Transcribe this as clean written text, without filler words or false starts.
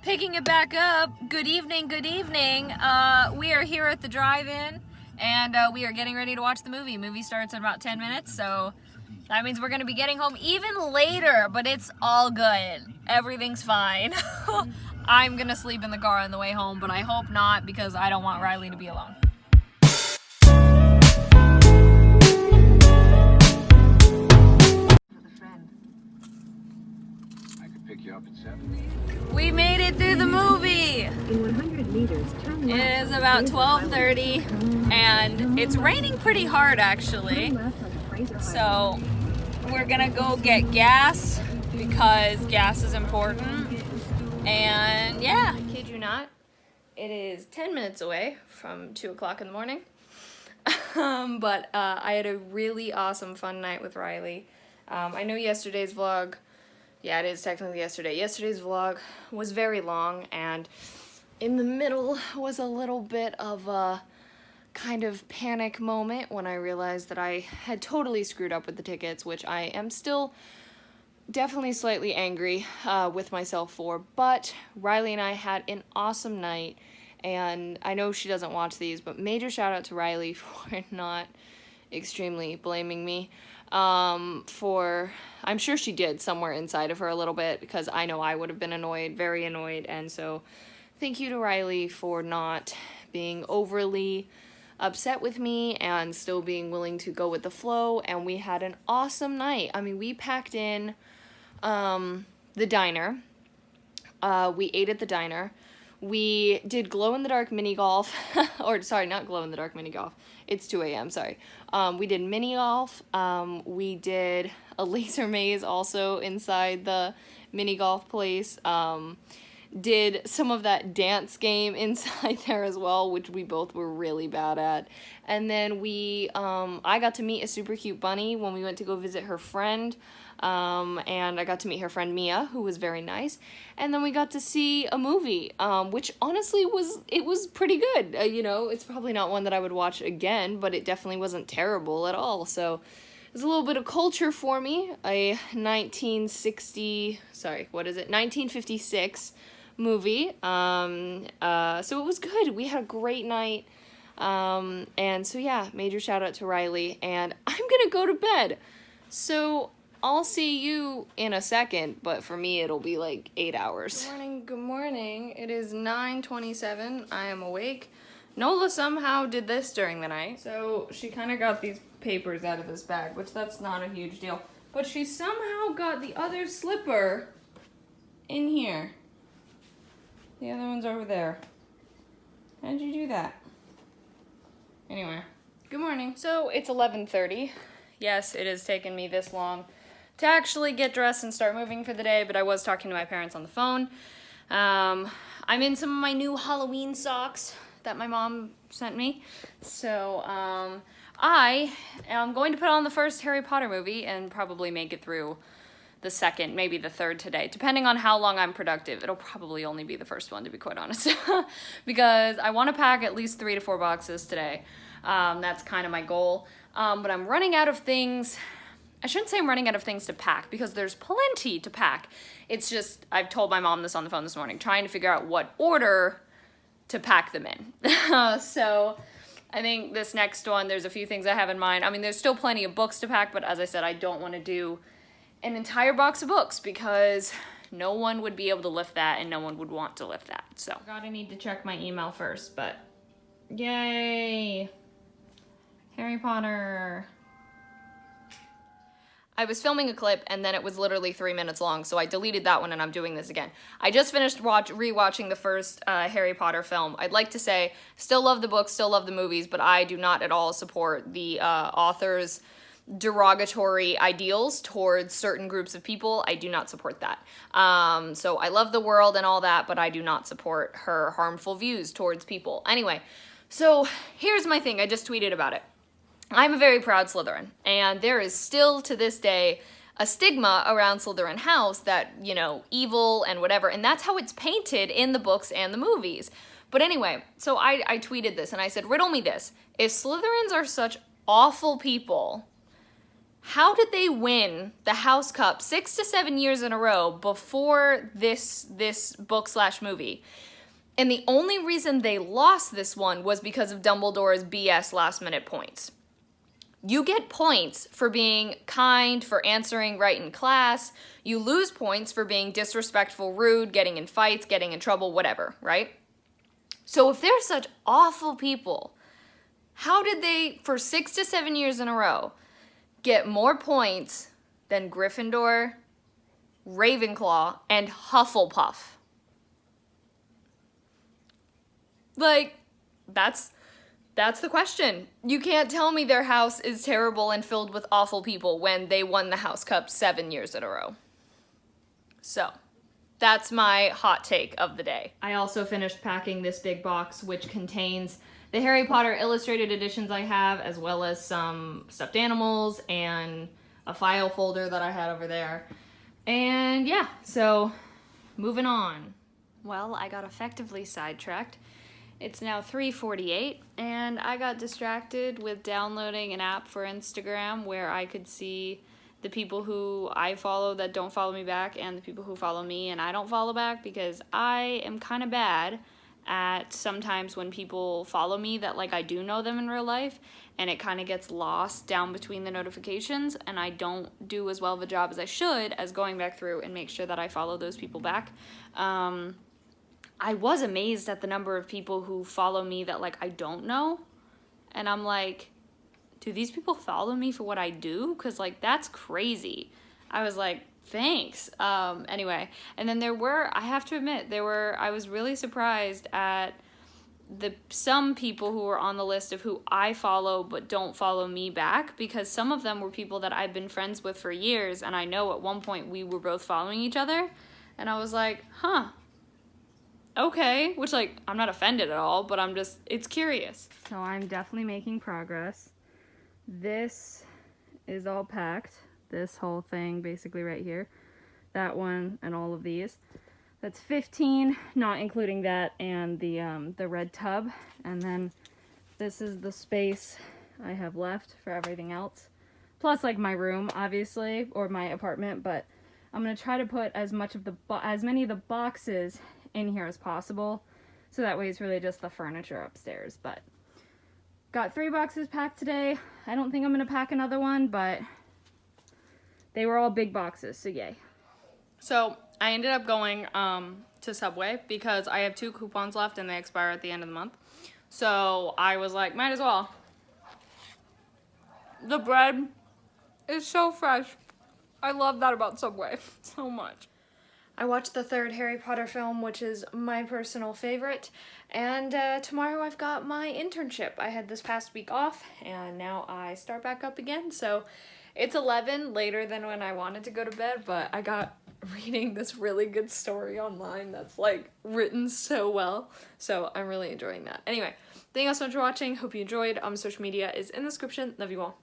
Picking it back up, good evening, good evening. We are here at the drive-in, and we are getting ready to watch the movie. Movie starts in about 10 minutes, so that means we're gonna be getting home even later, but it's all good. Everything's fine. I'm gonna sleep in the car on the way home, but I hope not because I don't want Riley to be alone. Pick you up at 7. We made it through the movie. In 100 meters, turn left. It is about 12:30 and it's raining pretty hard actually. So we're gonna go get gas because gas is important. And yeah, I kid you not, it is 10 minutes away from 2 o'clock in the morning. But I had a really awesome fun night with Riley. I know yesterday's vlog, yeah, it is technically yesterday. Yesterday's vlog was very long, and in the middle was a little bit of a kind of panic moment when I realized that I had totally screwed up with the tickets, which I am still definitely slightly angry with myself for, but Riley and I had an awesome night, and I know she doesn't watch these, but major shout out to Riley for not extremely blaming me. I'm sure she did somewhere inside of her a little bit, because I know I would have been annoyed, very annoyed, and so thank you to Riley for not being overly upset with me and still being willing to go with the flow, and we had an awesome night. I mean, we packed in the diner, we ate at the diner, we did glow-in-the-dark mini golf, or sorry, not glow-in-the-dark mini golf, it's 2 a.m., sorry. We did mini golf, we did a laser maze also inside the mini golf place, did some of that dance game inside there as well, which we both were really bad at. And then I got to meet a super cute bunny when we went to go visit her friend, and I got to meet her friend Mia, who was very nice. And then we got to see a movie, which honestly was pretty good. You know, it's probably not one that I would watch again, but it definitely wasn't terrible at all. So there's a little bit of culture for me. A 1956 movie. So it was good. We had a great night. And so yeah, major shout out to Riley, and I'm gonna go to bed. So I'll see you in a second, but for me it'll be like 8 hours. Good morning, good morning. It is 9:27. I am awake. Nola somehow did this during the night. So she kind of got these papers out of this bag, which that's not a huge deal. But she somehow got the other slipper in here. The other one's over there. How did you do that? Anyway, good morning. So it's 11:30. Yes, it has taken me this long to actually get dressed and start moving for the day, but I was talking to my parents on the phone. I'm in some of my new Halloween socks that my mom sent me. So I am going to put on the first Harry Potter movie and probably make it through the second, maybe the third today, depending on how long I'm productive. It'll probably only be the first one, to be quite honest, because I want to pack at least 3 to 4 boxes today. That's kind of my goal, but I'm running out of things. I shouldn't say I'm running out of things to pack, because there's plenty to pack. It's just, I've told my mom this on the phone this morning, trying to figure out what order to pack them in. So I think this next one, there's a few things I have in mind. I mean, there's still plenty of books to pack, but as I said, I don't want to do an entire box of books because no one would be able to lift that and no one would want to lift that. So I gotta need to check my email first, but yay, Harry Potter. I was filming a clip and then it was literally 3 minutes long, so I deleted that one and I'm doing this again. I just finished rewatching the first Harry Potter film. I'd like to say, still love the books, still love the movies, but I do not at all support the author's derogatory ideals towards certain groups of people. I do not support that. So I love the world and all that, but I do not support her harmful views towards people. Anyway, so here's my thing. I just tweeted about it. I'm a very proud Slytherin, and there is still to this day a stigma around Slytherin House that, you know, evil and whatever, and that's how it's painted in the books and the movies. But anyway, so I tweeted this and I said, riddle me this. If Slytherins are such awful people, How did they win the House Cup 6 to 7 years in a row before this book/movie? And the only reason they lost this one was because of Dumbledore's BS last-minute points. You get points for being kind, for answering right in class. You lose points for being disrespectful, rude, getting in fights, getting in trouble, whatever, right? So if they're such awful people, how did they, for 6 to 7 years in a row, get more points than Gryffindor, Ravenclaw, and Hufflepuff? Like, that's the question. You can't tell me their house is terrible and filled with awful people when they won the House Cup 7 years in a row. So, that's my hot take of the day. I also finished packing this big box, which contains the Harry Potter illustrated editions I have, as well as some stuffed animals and a file folder that I had over there. And yeah, so moving on. Well, I got effectively sidetracked. It's now 3:48, and I got distracted with downloading an app for Instagram where I could see the people who I follow that don't follow me back and the people who follow me and I don't follow back, because I am kind of bad at sometimes when people follow me that like I do know them in real life, and it kind of gets lost down between the notifications, and I don't do as well of a job as I should as going back through and make sure that I follow those people back. I was amazed at the number of people who follow me that like I don't know, and I'm like, do these people follow me for what I do? Because like that's crazy. I was like, thanks. Anyway, and then I have to admit, I was really surprised at some people who were on the list of who I follow but don't follow me back, because some of them were people that I've been friends with for years, and I know at one point we were both following each other, and I was like, huh, okay, which like, I'm not offended at all, but it's curious. So I'm definitely making progress. This is all packed. This whole thing basically right here. That one and all of these. That's 15, not including that and the red tub. And then this is the space I have left for everything else. Plus like my room, obviously, or my apartment, but I'm gonna try to put as many of the boxes in here as possible, so that way it's really just the furniture upstairs. But got 3 boxes packed today. I don't think I'm gonna pack another one, but they were all big boxes, so yay. So I ended up going to Subway because I have 2 coupons left and they expire at the end of the month. So I was like, might as well. The bread is so fresh. I love that about Subway so much. I watched the 3rd Harry Potter film, which is my personal favorite, and tomorrow I've got my internship. I had this past week off, and now I start back up again, so it's 11, later than when I wanted to go to bed, but I got reading this really good story online that's, like, written so well, so I'm really enjoying that. Anyway, thank you all so much for watching. Hope you enjoyed. Social media is in the description. Love you all.